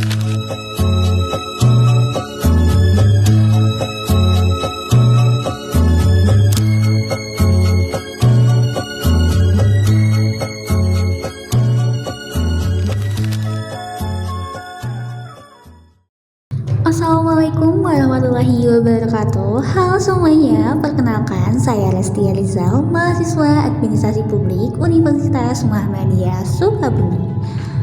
Assalamualaikum warahmatullahi wabarakatuh. Halo semuanya, perkenalkan saya Resti Rizal, mahasiswa Administrasi Publik Universitas Muhammadiyah Sukabumi.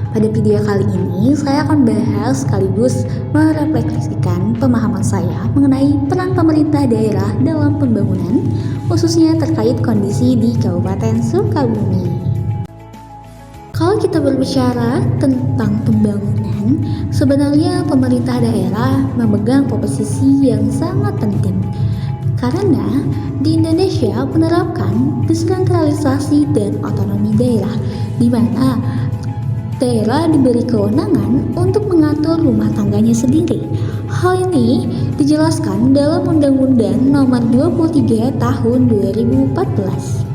Pada video kali ini saya akan bahas sekaligus merefleksikan pemahaman saya mengenai peran pemerintah daerah dalam pembangunan, khususnya terkait kondisi di Kabupaten Sukabumi. Kalau kita berbicara tentang pembangunan, sebenarnya pemerintah daerah memegang posisi yang sangat penting. Karena di Indonesia menerapkan desentralisasi dan otonomi daerah, di mana daerah diberi kewenangan untuk mengatur rumah tangganya sendiri. Hal ini dijelaskan dalam Undang-Undang Nomor 23 Tahun 2014.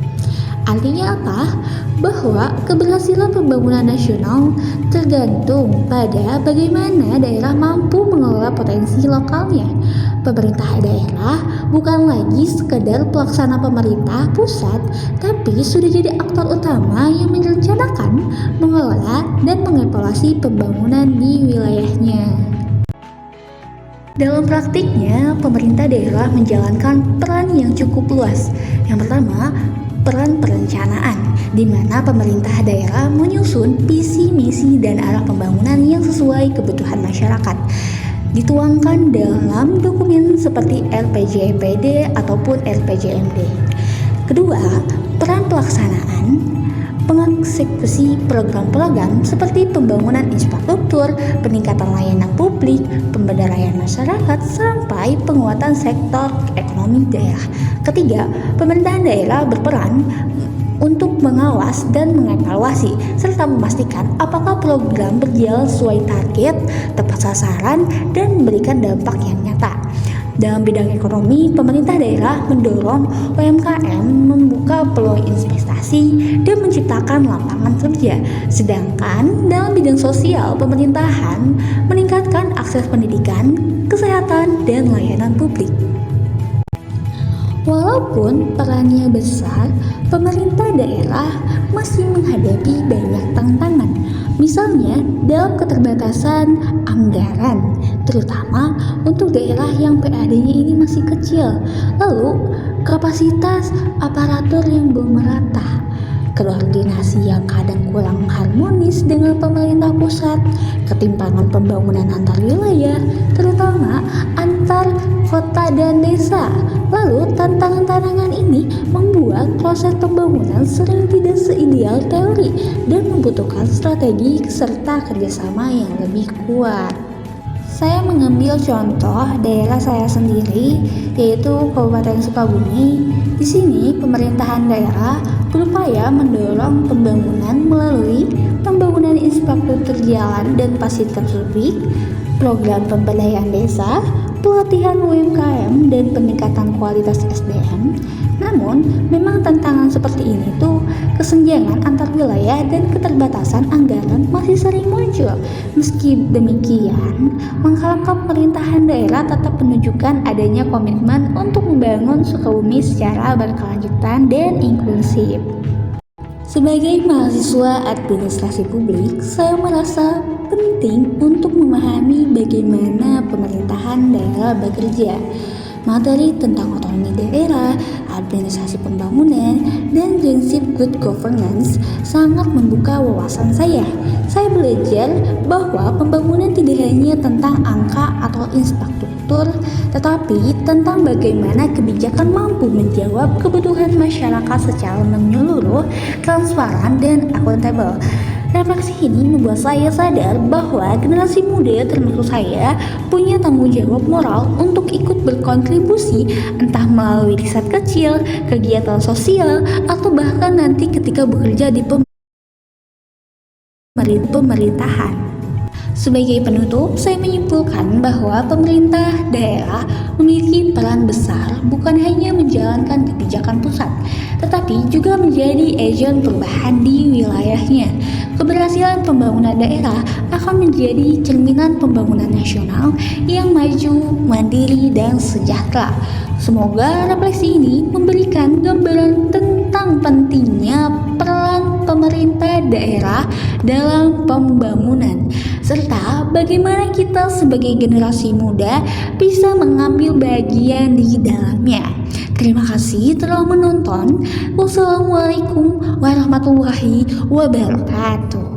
Artinya apa? Bahwa keberhasilan pembangunan nasional tergantung pada bagaimana daerah mampu mengelola potensi lokalnya. Pemerintah daerah bukan lagi sekedar pelaksana pemerintah pusat, tapi sudah jadi aktor utama yang merencanakan, mengelola, dan mengevaluasi pembangunan di wilayahnya. Dalam praktiknya, pemerintah daerah menjalankan peran yang cukup luas. Yang pertama, peran perencanaan, di mana pemerintah daerah menyusun visi, misi, dan arah pembangunan yang sesuai kebutuhan masyarakat. Dituangkan dalam dokumen seperti RPJMD ataupun RPJMD. Kedua, peran pelaksanaan, mengeksekusi program-program seperti pembangunan infrastruktur, peningkatan layanan publik, pemberdayaan masyarakat, sampai penguatan sektor ekonomi daerah. Ketiga, pemerintahan daerah berperan untuk mengawas dan mengevaluasi serta memastikan apakah program berjalan sesuai target, tepat sasaran, dan memberikan dampak yang nyata. Dalam bidang ekonomi, pemerintah daerah mendorong UMKM membuka peluang investasi dan menciptakan lapangan kerja. Sedangkan dalam bidang sosial, pemerintahan meningkatkan akses pendidikan, kesehatan, dan layanan publik. Walaupun perannya besar, pemerintah daerah masih menghadapi banyak tantangan. Misalnya dalam keterbatasan anggaran, terutama untuk daerah yang PAD-nya ini masih kecil. Lalu kapasitas aparatur yang belum merata, koordinasi yang kadang kurang harmonis dengan pemerintah pusat, ketimpangan pembangunan antar wilayah, terutama antar kota dan desa. Lalu tantangan-tantangan ini membuat proses pembangunan sering tidak seideal teori dan membutuhkan strategi serta kerjasama yang lebih kuat. Saya mengambil contoh daerah saya sendiri, yaitu Kabupaten Sukabumi. Di sini pemerintahan daerah berupaya mendorong pembangunan melalui pembangunan infrastruktur jalan dan fasilitas publik, program pemberdayaan desa, pelatihan UMKM, dan peningkatan kualitas SDM. Namun, memang tantangan seperti ini tuh kesenjangan antar wilayah dan keterbatasan anggaran masih sering muncul. Meski demikian, langkah-langkah pemerintahan daerah tetap menunjukkan adanya komitmen untuk membangun Sukabumi secara berkelanjutan dan inklusif. Sebagai mahasiswa administrasi publik, saya merasa penting untuk memahami bagaimana pemerintahan daerah bekerja. Materi tentang otonomi daerah, administrasi pembangunan, dan prinsip good governance sangat membuka wawasan saya. Saya belajar bahwa pembangunan tidak hanya tentang angka atau infrastruktur, tetapi tentang bagaimana kebijakan mampu menjawab kebutuhan masyarakat secara menyeluruh, transparan, dan akuntabel. Refleksi ini membuat saya sadar bahwa generasi muda termasuk saya punya tanggung jawab moral untuk ikut berkontribusi, entah melalui riset kecil, kegiatan sosial, atau bahkan nanti ketika bekerja di pemerintahan. Sebagai penutup, saya menyimpulkan bahwa pemerintah daerah memiliki peran besar bukan hanya menjalankan kebijakan pusat, tetapi juga menjadi agen perubahan di wilayahnya. Keberhasilan pembangunan daerah akan menjadi cerminan pembangunan nasional yang maju, mandiri, dan sejahtera. Semoga refleksi ini memberikan gambaran tentang pentingnya peran pemerintah daerah dalam pembangunan, serta bagaimana kita sebagai generasi muda bisa mengambil bagian di dalamnya. Terima kasih telah menonton. Wassalamualaikum warahmatullahi wabarakatuh.